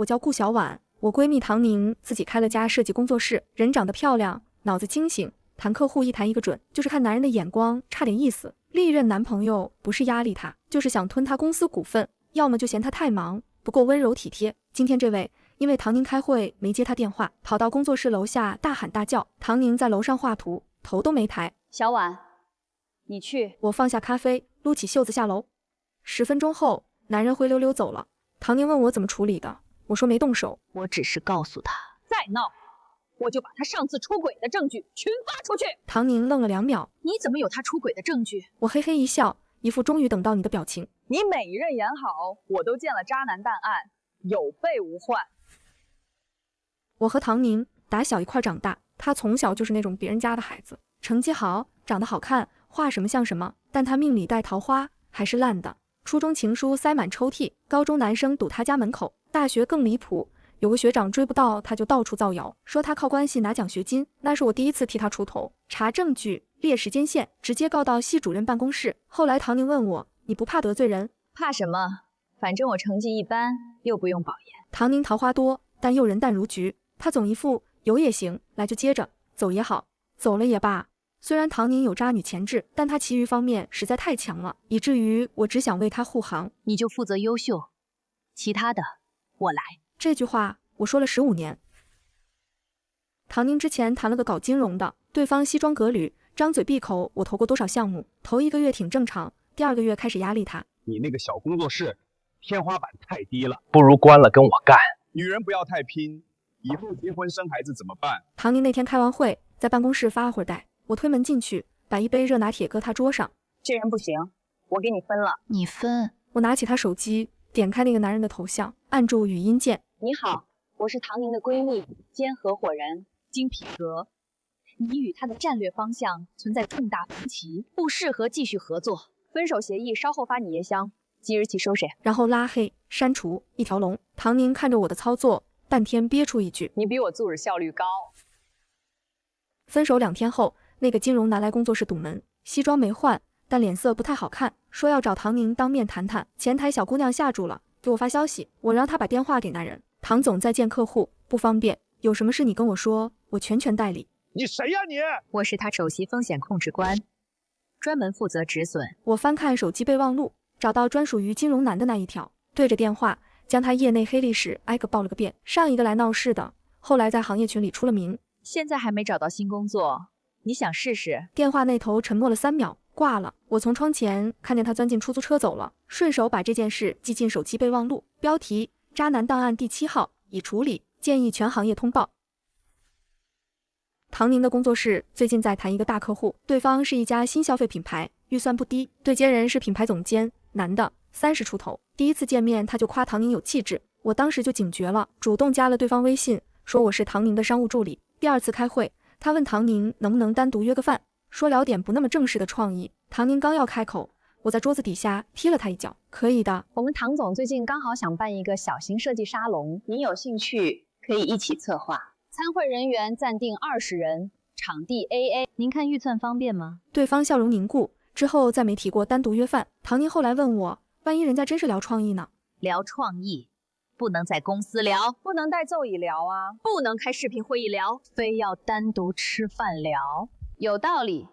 我叫顾小婉，我闺蜜唐宁自己开了家设计工作室，人长得漂亮，脑子清醒，谈客户一谈一个准，就是看男人的眼光差点意思。历任男朋友不是压力她，就是想吞她公司股份，要么就嫌她太忙，不够温柔体贴。今天这位因为唐宁开会没接她电话，跑到工作室楼下大喊大叫，唐宁在楼上画图，头都没抬。小婉，你去。我放下咖啡，撸起袖子下楼。10分钟后，男人灰溜溜走了。唐宁问我怎么处理的，我说没动手。我只是告诉他，再闹，我就把他上次出轨的证据群发出去。唐宁愣了2秒，你怎么有他出轨的证据？我嘿嘿一笑，一副终于等到你的表情。你每一任演好，我都见了渣男档案，有备无患。我和唐宁打小一块长大，她从小就是那种别人家的孩子，成绩好，长得好看，画什么像什么，但她命里带桃花，还是烂的。初中情书塞满抽屉，高中男生堵她家门口，大学更离谱，有个学长追不到她就到处造谣，说她靠关系拿奖学金。那是我第一次替她出头，查证据，列时间线，直接告到系主任办公室。后来唐宁问我，你不怕得罪人？怕什么？反正我成绩一般，又不用保研。唐宁桃花多，但又人淡如菊，她总一副有也行，来就接着，走也好，走了也罢。虽然唐宁有渣女潜质，但她其余方面实在太强了，以至于我只想为她护航。你就负责优秀，其他的我来。这句话我说了15年。唐宁之前谈了个搞金融的，对方西装革履，张嘴闭口我投过多少项目，头1个月挺正常，第2个月开始压力他。你那个小工作室天花板太低了，不如关了跟我干。女人不要太拼，以后结婚生孩子怎么办？唐宁那天开完会，在办公室发了会儿呆，我推门进去，把一杯热拿铁搁他桌上。这人不行，我给你分了。你分？我拿起他手机，点开那个男人的头像，按住语音键。你好，我是唐宁的闺蜜兼合伙人金皮革。你与他的战略方向存在重大分歧，不适合继续合作。分手协议稍后发你邮箱，即日起收谁？然后拉黑、删除一条龙。唐宁看着我的操作，半天憋出一句：“你比我做事效率高。”分手2天后，那个金融男来工作室堵门，西装没换，但脸色不太好看，说要找唐宁当面谈谈。前台小姑娘吓住了，给我发消息，我让她把电话给那人。唐总在见客户，不方便，有什么事你跟我说，我全权代理。你谁呀你？我是他首席风险控制官，专门负责止损。我翻看手机备忘录，找到专属于金融男的那一条，对着电话将他业内黑历史挨个报了个遍。上一个来闹事的，后来在行业群里出了名。现在还没找到新工作，你想试试？电话那头沉默了3秒，挂了。我从窗前看见他钻进出租车走了，顺手把这件事记进手机备忘录。标题：渣男档案第7号，已处理，建议全行业通报。唐宁的工作室最近在谈一个大客户，对方是一家新消费品牌，预算不低，对接人是品牌总监，男的，30出头。第一次见面他就夸唐宁有气质，我当时就警觉了，主动加了对方微信，说我是唐宁的商务助理。第2次开会，他问唐宁能不能单独约个饭，说聊点不那么正式的创意。唐宁刚要开口，我在桌子底下踢了他一脚。可以的，我们唐总最近刚好想办一个小型设计沙龙，你有兴趣可以一起策划。参会人员暂定20人，场地 AA。您看预算方便吗？对方笑容凝固，之后再没提过单独约饭。唐宁后来问我，万一人家真是聊创意呢？聊创意不能在公司聊，不能带奏椅聊啊，不能开视频会议聊，非要单独吃饭聊。有道理，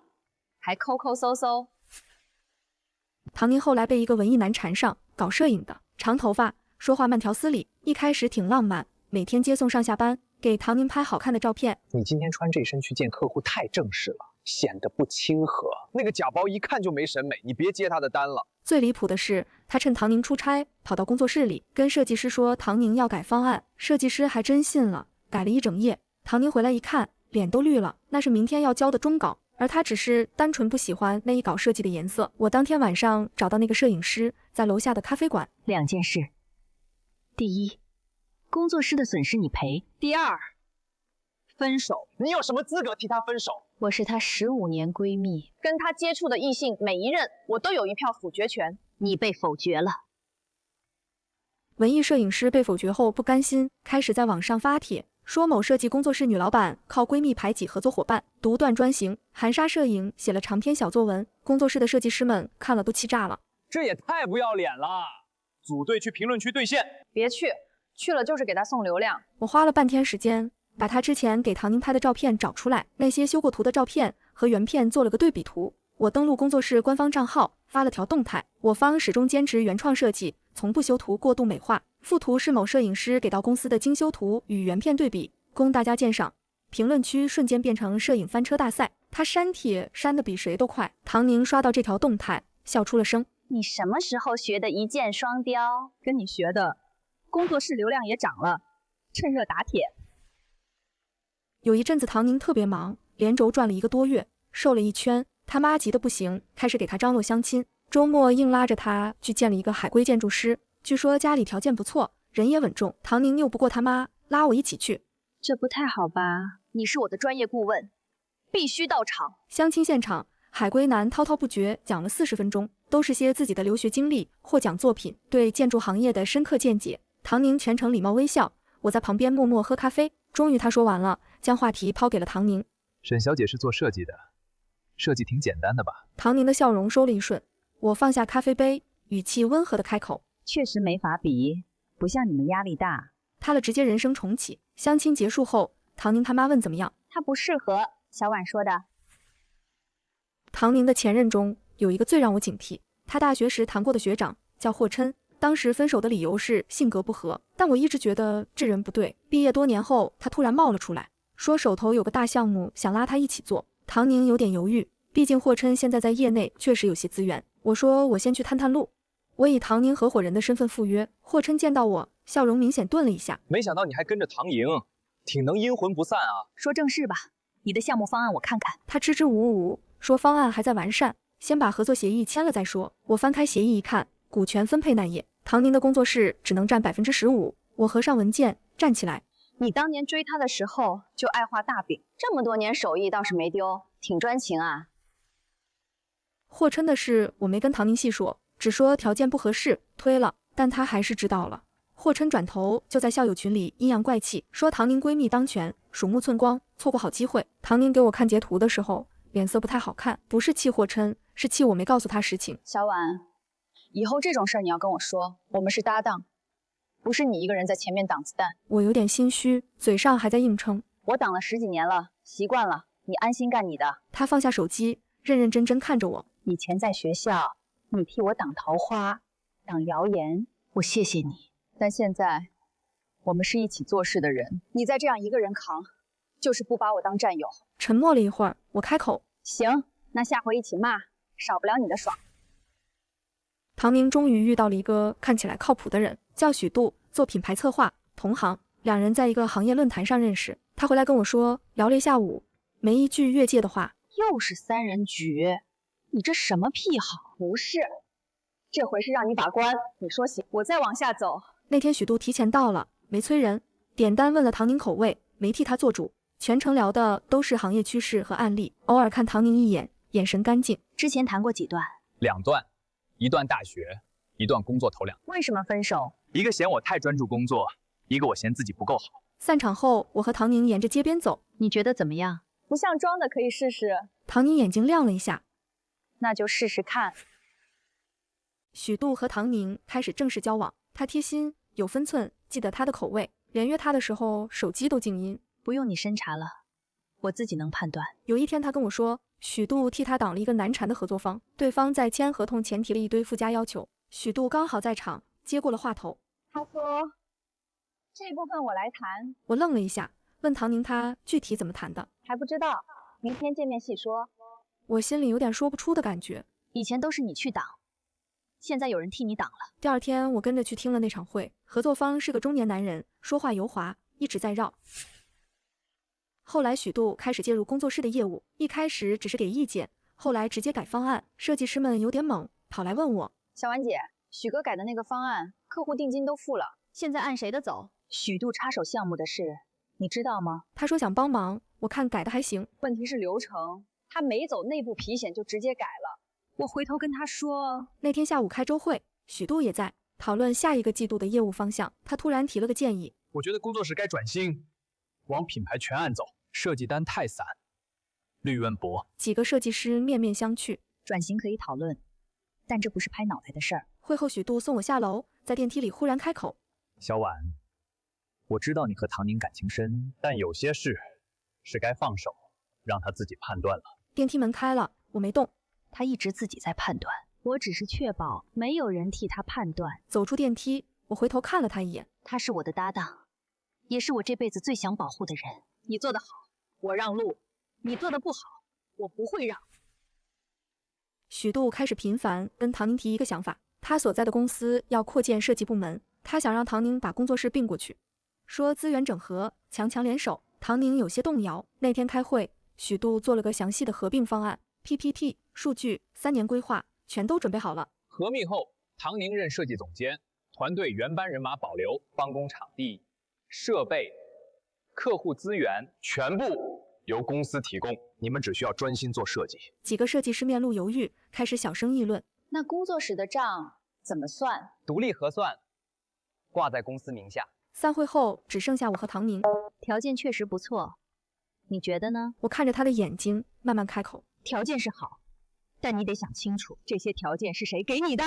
还抠抠搜搜。唐宁后来被一个文艺男缠上，搞摄影的，长头发，说话慢条斯理，一开始挺浪漫，每天接送上下班，给唐宁拍好看的照片。你今天穿这身去见客户太正式了，显得不亲和。那个假包一看就没审美，你别接他的单了。最离谱的是，他趁唐宁出差，跑到工作室里跟设计师说唐宁要改方案，设计师还真信了，改了一整夜。唐宁回来一看，脸都绿了，那是明天要交的终稿，而他只是单纯不喜欢那一稿设计的颜色。我当天晚上找到那个摄影师，在楼下的咖啡馆。2件事：第一，工作室的损失你赔；第2，分手。你有什么资格替他分手？我是她15年闺蜜，跟他接触的异性每一任，我都有一票否决权。你被否决了。文艺摄影师被否决后不甘心，开始在网上发帖，说某设计工作室女老板靠闺蜜排挤合作伙伴，独断专行，含沙射影，写了长篇小作文，工作室的设计师们看了都气炸了。这也太不要脸了！组队去评论区兑现。别去，去了就是给他送流量。我花了半天时间，把他之前给唐宁拍的照片找出来，那些修过图的照片和原片做了个对比图。我登录工作室官方账号，发了条动态。我方始终坚持原创设计，从不修图过度美化。附图是某摄影师给到公司的精修图与原片对比，供大家鉴赏。评论区瞬间变成摄影翻车大赛，他删帖删得比谁都快。唐宁刷到这条动态，笑出了声。你什么时候学的一箭双雕？跟你学的，工作室流量也涨了，趁热打铁。有一阵子唐宁特别忙，连轴转了1个多月，瘦了1圈。他妈急得不行，开始给他张罗相亲。周末硬拉着他去见了一个海归建筑师，据说家里条件不错，人也稳重。唐宁拗不过他妈，拉我一起去。这不太好吧？你是我的专业顾问，必须到场。相亲现场，海归男滔滔不绝讲了40分钟，都是些自己的留学经历、获奖作品，对建筑行业的深刻见解。唐宁全程礼貌微笑，我在旁边默默喝咖啡。终于他说完了，将话题抛给了唐宁。沈小姐是做设计的，设计挺简单的吧？唐宁的笑容收了一瞬，我放下咖啡杯，语气温和的开口。确实没法比，不像你们压力大。他了直接人生重启。相亲结束后，唐宁他妈问怎么样，他不适合，小婉说的。唐宁的前任中有一个最让我警惕，他大学时谈过的学长叫霍琛，当时分手的理由是性格不合，但我一直觉得这人不对。毕业多年后，他突然冒了出来，说手头有个大项目想拉他一起做。唐宁有点犹豫，毕竟霍琛现在在业内确实有些资源。我说我先去探探路。我以唐宁合伙人的身份赴约，霍琛见到我，笑容明显顿了一下。没想到你还跟着唐莹，挺能阴魂不散啊。说正事吧，你的项目方案我看看。他支支吾吾说方案还在完善，先把合作协议签了再说。我翻开协议一看，股权分配那页，唐宁的工作室只能占15%。我合上文件，站起来。你当年追他的时候就爱画大饼，这么多年手艺倒是没丢，挺专情啊。霍琛的事我没跟唐宁细说，只说条件不合适，推了，但他还是知道了。霍琛转头就在校友群里阴阳怪气，说唐宁闺蜜当权，鼠目寸光，错过好机会。唐宁给我看截图的时候，脸色不太好看，不是气霍琛，是气我没告诉他实情。小婉，以后这种事儿你要跟我说，我们是搭档，不是你一个人在前面挡子弹。我有点心虚，嘴上还在硬撑。我挡了10几年了，习惯了，你安心干你的。他放下手机，认认真真看着我。以前在学校，你替我挡桃花，挡谣言，我谢谢你。但现在，我们是一起做事的人，你再这样一个人扛，就是不把我当战友。沉默了一会儿，我开口：行，那下回一起骂，少不了你的爽。唐宁终于遇到了一个看起来靠谱的人，叫许度，做品牌策划，同行。两人在一个行业论坛上认识，他回来跟我说，聊了一下午，没一句越界的话。又是3人局，你这什么癖好？不是，这回是让你把关，你说行，我再往下走。那天许度提前到了，没催人，点单问了唐宁口味，没替他做主，全程聊的都是行业趋势和案例，偶尔看唐宁一眼，眼神干净。之前谈过几段？2段，一段大学，一段工作头2。为什么分手？一个嫌我太专注工作，一个我嫌自己不够好。散场后，我和唐宁沿着街边走。你觉得怎么样？不像装的，可以试试。唐宁眼睛亮了一下。那就试试看。许度和唐宁开始正式交往，他贴心有分寸，记得他的口味，连约他的时候手机都静音。不用你审查了，我自己能判断。有一天他跟我说，许度替他挡了一个难缠的合作方，对方在签合同前提了一堆附加要求，许度刚好在场，接过了话头。他说这部分我来谈。我愣了一下，问唐宁他具体怎么谈的。还不知道，明天见面细说。我心里有点说不出的感觉。以前都是你去挡，现在有人替你挡了。第二天我跟着去听了那场会，合作方是个中年男人，说话油滑，一直在绕。后来许度开始介入工作室的业务，一开始只是给意见，后来直接改方案，设计师们有点懵，跑来问我，小婉姐，许哥改的那个方案，客户定金都付了，现在按谁的走？许度插手项目的事，你知道吗？他说想帮忙，我看改的还行，问题是流程，他没走内部皮险就直接改了。我回头跟他说。那天下午开周会，许度也在讨论下一个季度的业务方向，他突然提了个建议，我觉得工作室该转型，往品牌全案走，设计单太散，利润薄。几个设计师面面相觑。转型可以讨论，但这不是拍脑袋的事儿。会后许度送我下楼，在电梯里忽然开口，小婉，我知道你和唐宁感情深，但有些事是该放手，让他自己判断了。电梯门开了，我没动。他一直自己在判断，我只是确保没有人替他判断。走出电梯，我回头看了他一眼。他是我的搭档，也是我这辈子最想保护的人。你做得好，我让路；你做得不好，我不会让。许度开始频繁跟唐宁提一个想法，他所在的公司要扩建设计部门，他想让唐宁把工作室并过去，说资源整合，强强联手。唐宁有些动摇。那天开会，许度做了个详细的合并方案 ，PPT、数据、3年规划，全都准备好了。合并后，唐宁任设计总监，团队原班人马保留，办公场地、设备、客户资源全部由公司提供，你们只需要专心做设计。几个设计师面露犹豫，开始小声议论。那工作室的账怎么算？独立核算，挂在公司名下。散会后，只剩下我和唐宁。条件确实不错，你觉得呢？我看着他的眼睛，慢慢开口。条件是好，但你得想清楚，这些条件是谁给你的？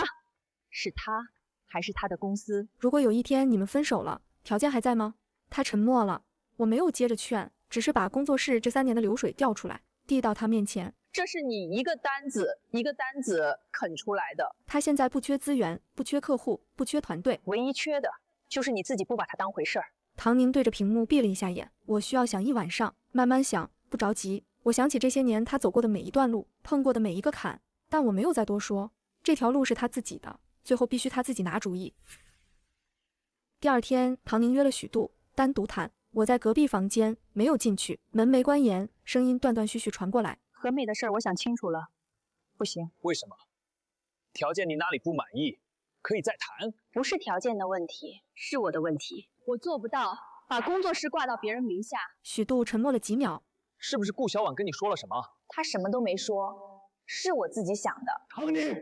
是他，还是他的公司？如果有一天你们分手了，条件还在吗？他沉默了，我没有接着劝，只是把工作室这3年的流水调出来，递到他面前。这是你一个单子一个单子啃出来的。他现在不缺资源，不缺客户，不缺团队，唯一缺的就是你自己不把它当回事儿。唐宁对着屏幕闭了一下眼，我需要想一晚上，慢慢想，不着急。我想起这些年他走过的每一段路，碰过的每一个坎，但我没有再多说。这条路是他自己的，最后必须他自己拿主意。第二天，唐宁约了许度单独谈，我在隔壁房间没有进去，门没关严，声音断断续续传过来。和美的事儿我想清楚了，不行。为什么？条件你哪里不满意？可以再谈。不是条件的问题，是我的问题。我做不到把工作室挂到别人名下。许度沉默了几秒。是不是顾小婉跟你说了什么？他什么都没说，是我自己想的。唐宁，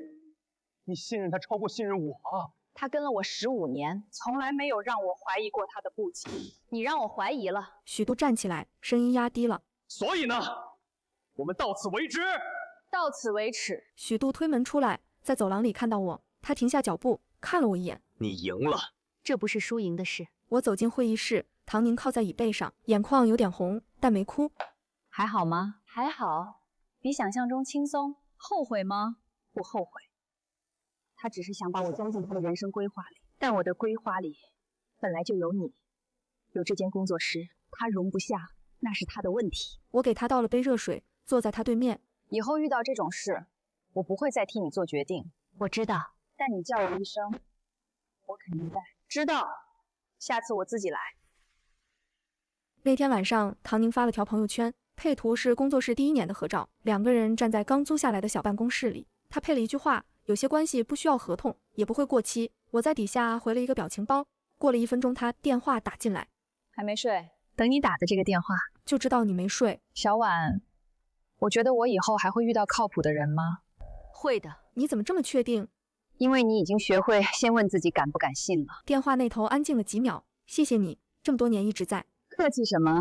你信任他超过信任我啊！他跟了我15年，从来没有让我怀疑过他的不羁。你让我怀疑了。许度站起来，声音压低了。所以呢，我们到此为止。到此为止。许度推门出来，在走廊里看到我，他停下脚步，看了我一眼。你赢了。这不是输赢的事。我走进会议室，唐宁靠在椅背上，眼眶有点红，但没哭。还好吗？还好，比想象中轻松。后悔吗？不后悔。他只是想把我装进他的人生规划里，但我的规划里本来就有你，有这间工作室，他容不下，那是他的问题。我给他倒了杯热水，坐在他对面。以后遇到这种事，我不会再替你做决定。我知道，但你叫我一声，我肯定带。知道，下次我自己来。那天晚上，唐宁发了条朋友圈，配图是工作室第1年的合照，2个人站在刚租下来的小办公室里。他配了一句话：有些关系不需要合同，也不会过期。我在底下回了一个表情包。过了1分钟，他电话打进来。还没睡？等你打的这个电话，就知道你没睡。小婉，我觉得我以后还会遇到靠谱的人吗？会的。你怎么这么确定？因为你已经学会先问自己敢不敢信了。电话那头安静了几秒。谢谢你，这么多年一直在。客气什么？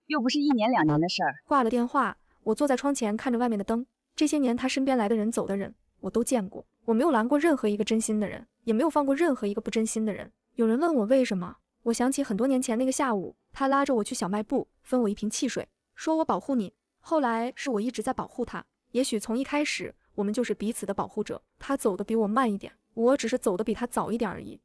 又不是1年2年的事儿。挂了电话，我坐在窗前看着外面的灯。这些年他身边来的人走的人，我都见过。我没有拦过任何一个真心的人，也没有放过任何一个不真心的人。有人问我为什么，我想起很多年前那个下午，他拉着我去小卖部，分我一瓶汽水，说我保护你。后来是我一直在保护他，也许从一开始我们就是彼此的保护者。他走得比我慢一点，我只是走得比他早一点而已。